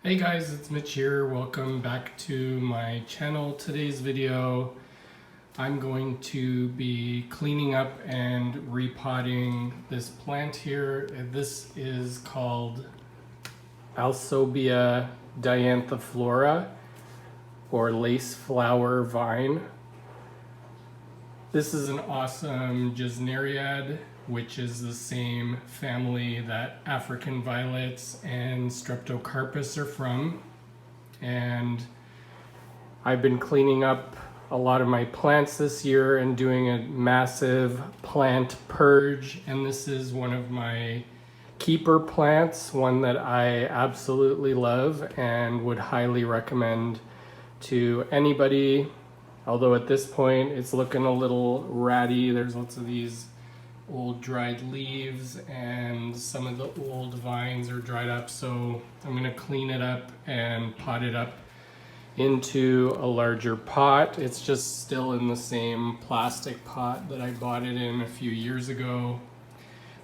Hey guys, it's Mitch here. Welcome back to my channel. Today's video, I'm going to be cleaning up and repotting this plant here. This is called Alsobia dianthiflora or Laceflower vine. This is an awesome gesneriad, which is the same family that African violets and streptocarpus are from. And I've been cleaning up a lot of my plants this year and doing a massive plant purge. And this is one of my keeper plants, one that I absolutely love and would highly recommend to anybody. Although at this point it's looking a little ratty. There's lots of these old dried leaves and some of the old vines are dried up, so I'm going to clean it up and pot it up into a larger pot. It's just still in the same plastic pot that I bought it in a few years ago.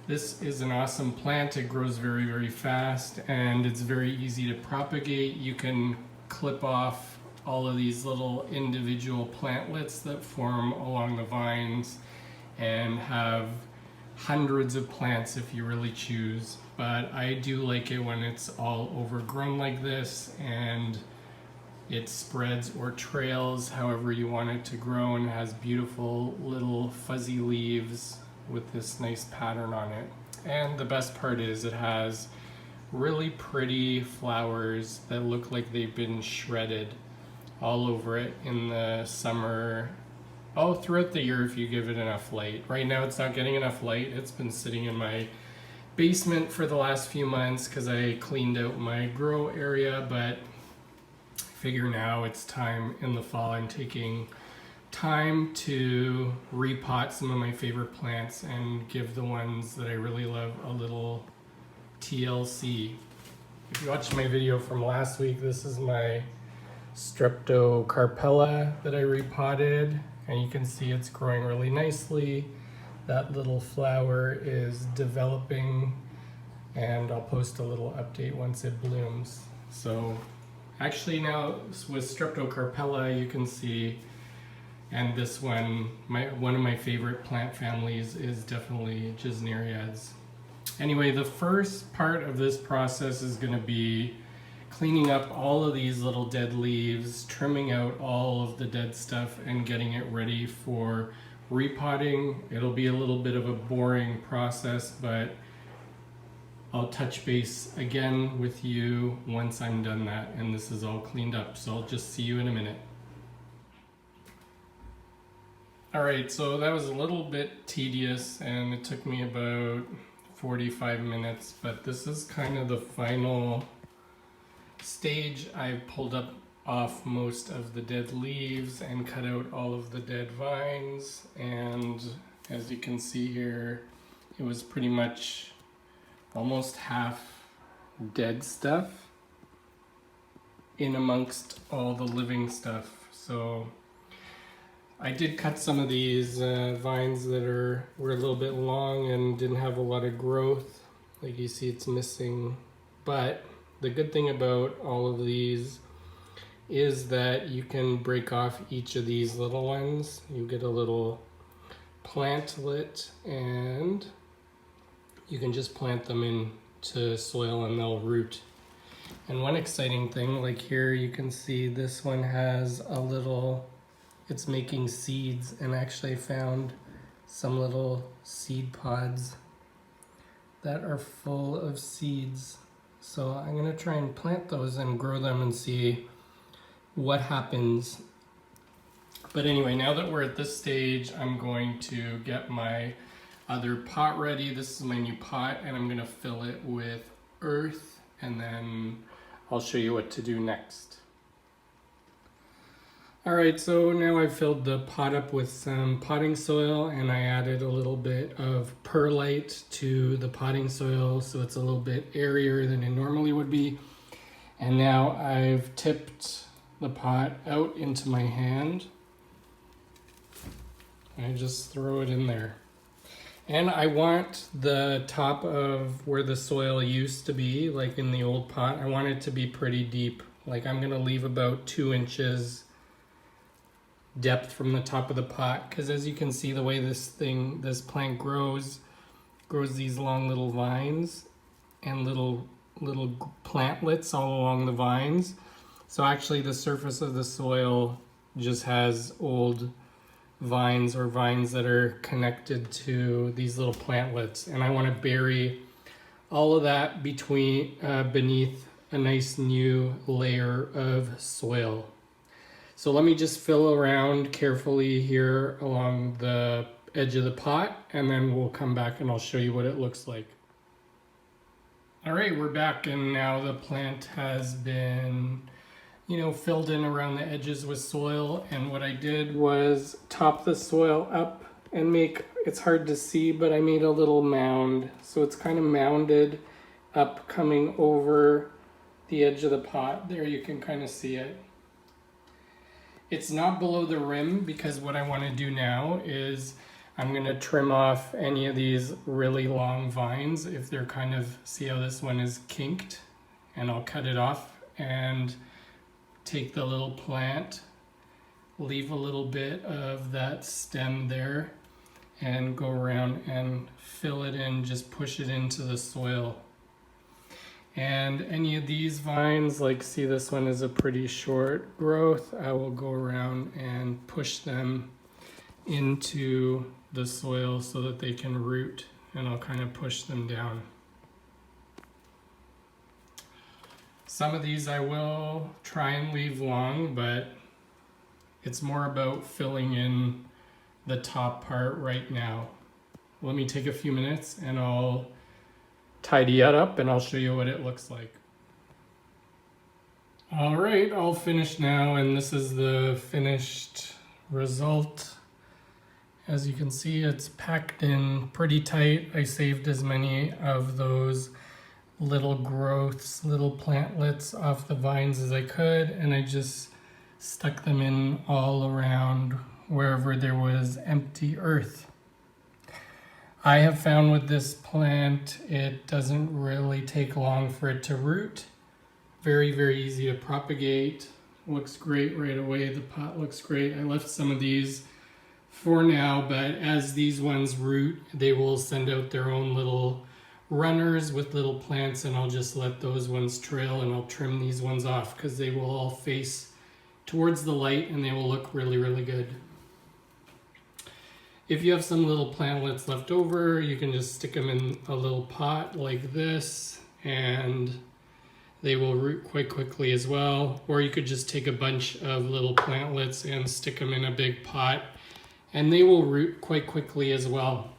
This is an awesome plant. It grows very fast and it's very easy to propagate. You can clip off all of these little individual plantlets that form along the vines and have hundreds of plants if you really choose. But I do like it when it's all overgrown like this and it spreads or trails however you want it to grow and has beautiful little fuzzy leaves with this nice pattern on it. And the best part is it has really pretty flowers that look like they've been shredded all over it in the summer, all throughout the year if you give it enough light. Right now it's not getting enough light. It's been sitting in my basement for the last few months because I cleaned out my grow area, but I figure now it's time in the fall. I'm taking time to repot some of my favorite plants and give the ones that I really love a little TLC. If you watched my video from last week, this is my streptocarpella that I repotted, and you can see it's growing really nicely. That little flower is developing, and I'll post a little update once it blooms. So actually now with streptocarpella you can see, and this one, one of my favorite plant families is definitely gesneriads. Anyway, the first part of this process is going to be cleaning up all of these little dead leaves, trimming out all of the dead stuff and getting it ready for repotting. It'll be a little bit of a boring process, but I'll touch base again with you once I'm done that and this is all cleaned up. So I'll just see you in a minute. Alright, so that was a little bit tedious and it took me about 45 minutes, but this is kind of the final stage. I've pulled up off most of the dead leaves and cut out all of the dead vines, and as you can see here, it was pretty much almost half dead stuff in amongst all the living stuff. So I did cut some of these vines that were a little bit long and didn't have a lot of growth. Like you see, it's missing, but the good thing about all of these is that you can break off each of these little ones. You get a little plantlet and you can just plant them into soil and they'll root. And one exciting thing, like here you can see this one has a little, it's making seeds, and actually I found some little seed pods that are full of seeds. So I'm going to try and plant those and grow them and see what happens. But anyway, now that we're at this stage, I'm going to get my other pot ready. This is my new pot and I'm going to fill it with earth and then I'll show you what to do next. Alright, so now I've filled the pot up with some potting soil and I added a little bit of perlite to the potting soil so it's a little bit airier than it normally would be. And now I've tipped the pot out into my hand. I just throw it in there. And I want the top of where the soil used to be, like in the old pot, I want it to be pretty deep. Like I'm gonna leave about 2 inches depth from the top of the pot, because as you can see, the way this plant grows these long little vines and little plantlets all along the vines. So actually the surface of the soil just has old vines or vines that are connected to these little plantlets, and I want to bury all of that beneath a nice new layer of soil. So let me just fill around carefully here along the edge of the pot, and then we'll come back and I'll show you what it looks like. All right, we're back, and now the plant has been filled in around the edges with soil. And what I did was top the soil up and it's hard to see, but I made a little mound. So it's kind of mounded up coming over the edge of the pot. There you can kind of see it. It's not below the rim, because what I want to do now is I'm going to trim off any of these really long vines if they're see how this one is kinked, and I'll cut it off and take the little plant, leave a little bit of that stem there, and go around and fill it in, just push it into the soil. And any of these vines, like see this one is a pretty short growth, I will go around and push them into the soil so that they can root, and I'll kind of push them down. Some of these I will try and leave long, but it's more about filling in the top part right now. Let me take a few minutes and I'll tidy it up and I'll show you what it looks like. All right, all finished now, and this is the finished result. As you can see, it's packed in pretty tight. I saved as many of those little growths, little plantlets off the vines as I could, and I just stuck them in all around wherever there was empty earth. I have found with this plant, it doesn't really take long for it to root. Very, very easy to propagate. Looks great right away. The pot looks great. I left some of these for now, but as these ones root, they will send out their own little runners with little plants, and I'll just let those ones trail, and I'll trim these ones off because they will all face towards the light and they will look really, really good. If you have some little plantlets left over, you can just stick them in a little pot like this and they will root quite quickly as well. Or you could just take a bunch of little plantlets and stick them in a big pot and they will root quite quickly as well.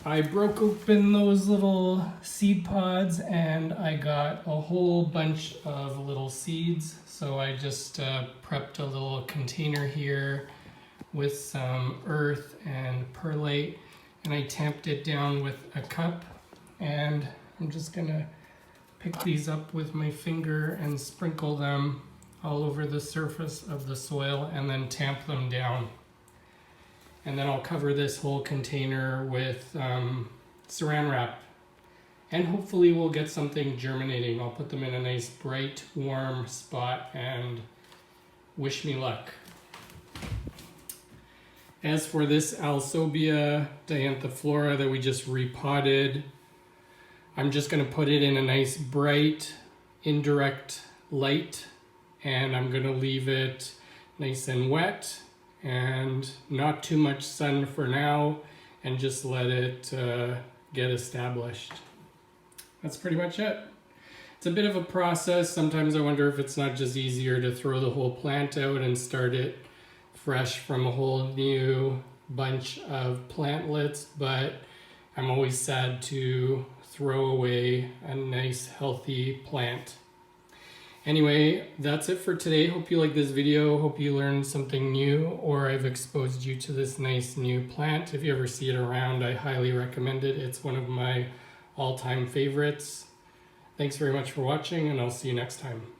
I broke open those little seed pods and I got a whole bunch of little seeds. So I just prepped a little container here with some earth and perlite, and I tamped it down with a cup, and I'm just gonna pick these up with my finger and sprinkle them all over the surface of the soil and then tamp them down. And then I'll cover this whole container with saran wrap. And hopefully we'll get something germinating. I'll put them in a nice bright, warm spot and wish me luck. As for this Alsobia dianthiflora that we just repotted, I'm just gonna put it in a nice bright, indirect light, and I'm gonna leave it nice and wet and not too much sun for now, and just let it get established. That's pretty much it. It's a bit of a process. Sometimes I wonder if it's not just easier to throw the whole plant out and start it fresh from a whole new bunch of plantlets, but I'm always sad to throw away a nice healthy plant. Anyway, that's it for today. Hope you like this video. Hope you learned something new, or I've exposed you to this nice new plant. If you ever see it around, I highly recommend it. It's one of my all-time favorites. Thanks very much for watching, and I'll see you next time.